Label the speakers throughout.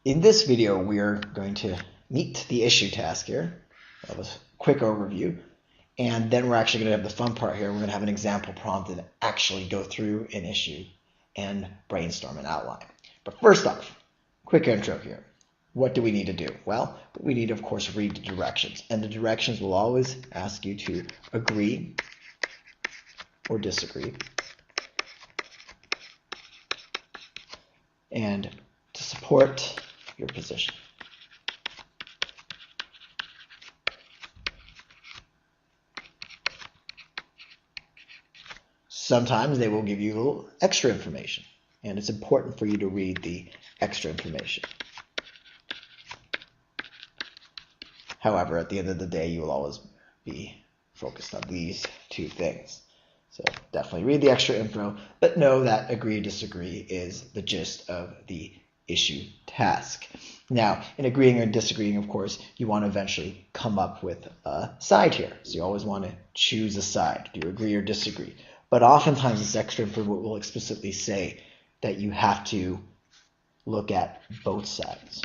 Speaker 1: In this video, we are going to meet the issue task here. That was a quick overview. And then we're actually going to have the fun part here. We're going to have an example prompt and actually go through an issue and brainstorm an outline. But first off, quick intro here. What do we need to do? Well, we need to, of course, read the directions. And the directions will always ask you to agree or disagree. And to support your position. Sometimes they will give you a little extra information, and it's important for you to read the extra information. However, at the end of the day, you will always be focused on these two things. So definitely read the extra info, but know that agree or disagree is the gist of the issue task. Now, in agreeing or disagreeing, of course, you want to eventually come up with a side here. So you always want to choose a side. Do you agree or disagree? But oftentimes this extra info will explicitly say that you have to look at both sides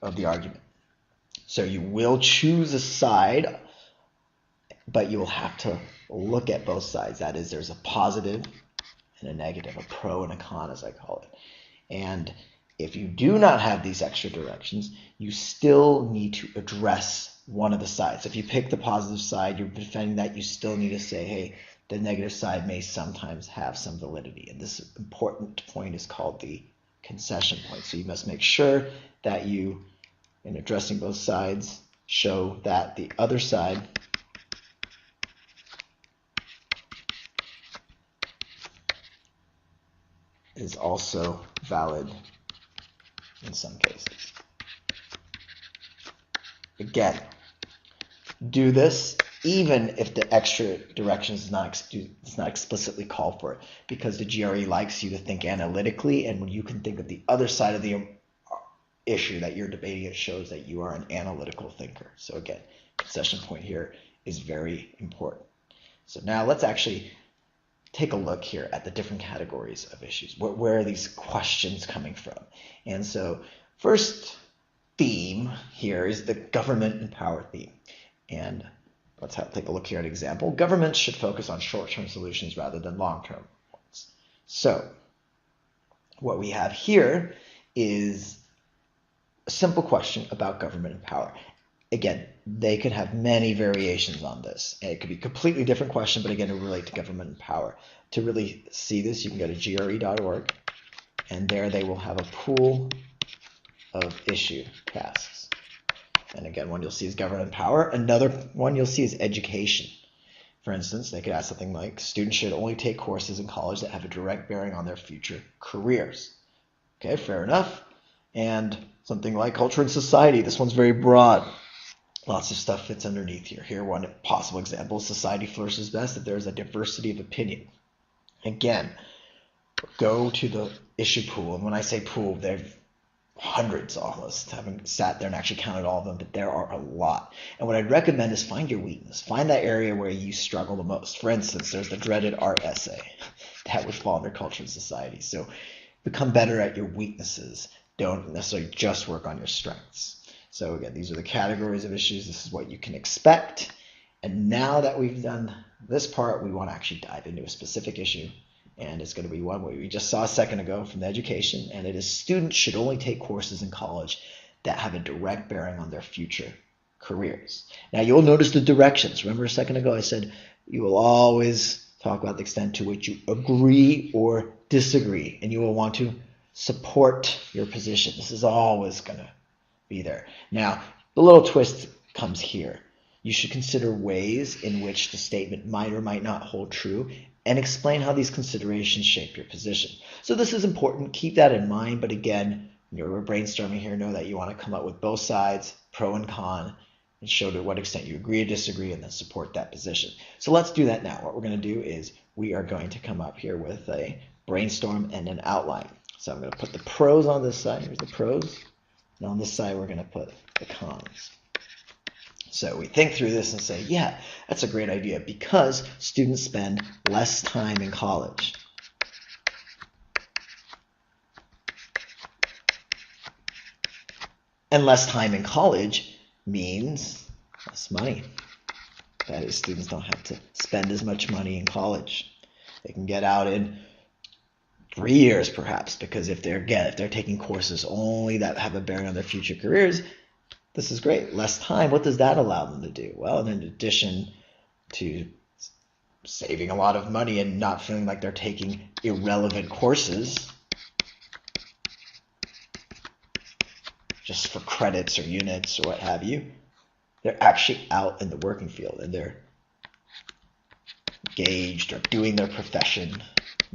Speaker 1: of the argument. So you will choose a side, but you will have to look at both sides. That is, there's a positive and a negative, a pro and a con, as I call it. And if you do not have these extra directions, you still need to address one of the sides. If you pick the positive side, you're defending that, you still need to say, hey, the negative side may sometimes have some validity. And this important point is called the concession point. So you must make sure that you, in addressing both sides, show that the other side is also valid in some cases. Again, do this even if the extra directions is not explicitly called for it, because the GRE likes you to think analytically, and when you can think of the other side of the issue that you're debating, it shows that you are an analytical thinker. So again, concession point here is very important. So now let's actually take a look here at the different categories of issues. Where are these questions coming from? And so first theme here is the government and power theme. And let's take a look here at an example. Governments should focus on short-term solutions rather than long-term ones. So what we have here is a simple question about government and power. Again, they could have many variations on this. And it could be a completely different question, but again, it will relate to government and power. To really see this, you can go to gre.org, and there they will have a pool of issue tasks. And again, one you'll see is government and power. Another one you'll see is education. For instance, they could ask something like, students should only take courses in college that have a direct bearing on their future careers. Okay, fair enough. And something like culture and society. This one's very broad. Lots of stuff fits underneath here. Here, one possible example, society flourishes best if there is a diversity of opinion. Again, go to the issue pool. And when I say pool, they've hundreds almost. I haven't sat there and actually counted all of them, but there are a lot. And what I'd recommend is find your weakness. Find that area where you struggle the most. For instance, there's the dreaded art essay. That would fall under culture and society. So become better at your weaknesses. Don't necessarily just work on your strengths. So again, these are the categories of issues. This is what you can expect. And now that we've done this part, we want to actually dive into a specific issue. And it's going to be one we just saw a second ago from the education. And it is students should only take courses in college that have a direct bearing on their future careers. Now you'll notice the directions. Remember a second ago I said you will always talk about the extent to which you agree or disagree. And you will want to support your position. This is always going to be there. Now, the little twist comes here. You should consider ways in which the statement might or might not hold true and explain how these considerations shape your position. So this is important. Keep that in mind. But again, when we're brainstorming here, know that you want to come up with both sides, pro and con, and show to what extent you agree or disagree and then support that position. So let's do that now. What we're going to do is we are going to come up here with a brainstorm and an outline. So I'm going to put the pros on this side. Here's the pros. And on this side, we're going to put the cons. So we think through this and say, yeah, that's a great idea because students spend less time in college. And less time in college means less money. That is, students don't have to spend as much money in college. They can get out in 3 years perhaps, because if they're taking courses only that have a bearing on their future careers, this is great. Less time. What does that allow them to do? Well, in addition to saving a lot of money and not feeling like they're taking irrelevant courses just for credits or units or what have you, they're actually out in the working field and they're engaged or doing their profession,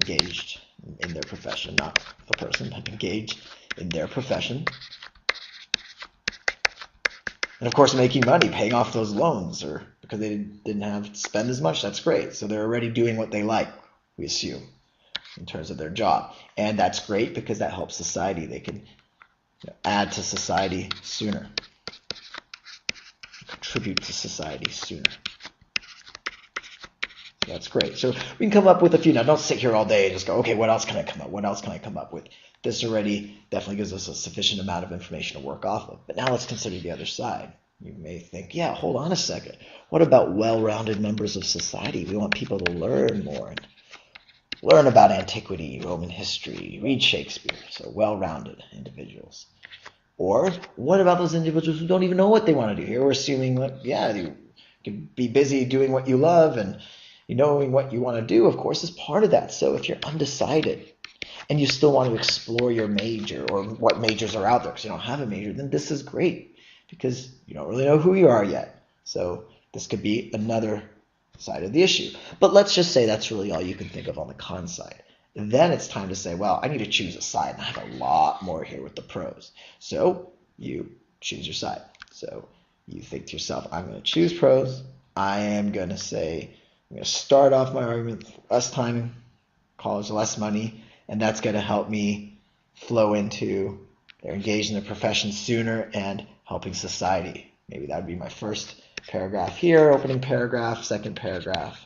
Speaker 1: engaged in their profession, not the person, but engaged in their profession. And of course, making money, paying off those loans, or because they didn't have to spend as much, that's great. So they're already doing what they like, we assume, in terms of their job. And that's great because that helps society. They can add to society sooner, contribute to society sooner. That's great. So we can come up with a few. Now, don't sit here all day and just go, okay, what else can I come up? What else can I come up with? This already definitely gives us a sufficient amount of information to work off of. But now let's consider the other side. You may think, yeah, hold on a second. What about well-rounded members of society? We want people to learn more and learn about antiquity, Roman history, read Shakespeare. So well-rounded individuals. Or what about those individuals who don't even know what they want to do? Here we're assuming that, yeah, you can be busy doing what you love, and knowing what you want to do, of course, is part of that. So if you're undecided and you still want to explore your major or what majors are out there because you don't have a major, then this is great because you don't really know who you are yet. So this could be another side of the issue. But let's just say that's really all you can think of on the con side. Then it's time to say, well, I need to choose a side. And I have a lot more here with the pros. So you choose your side. So you think to yourself, I'm going to choose pros. I am going to say, I'm going to start off my argument with less time in college, less money, and that's going to help me flow into they're engaged in their profession sooner and helping society. Maybe that would be my first paragraph here, opening paragraph, second paragraph.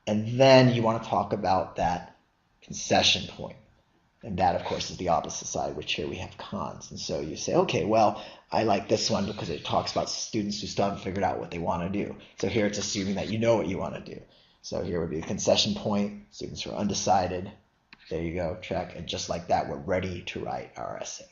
Speaker 1: And then you want to talk about that concession point. And that, of course, is the opposite side, which here we have cons. And so you say, okay, well, I like this one because it talks about students who still haven't figured out what they want to do. So here it's assuming that you know what you want to do. So here would be the concession point, students who are undecided. There you go, check. And just like that, we're ready to write our essay.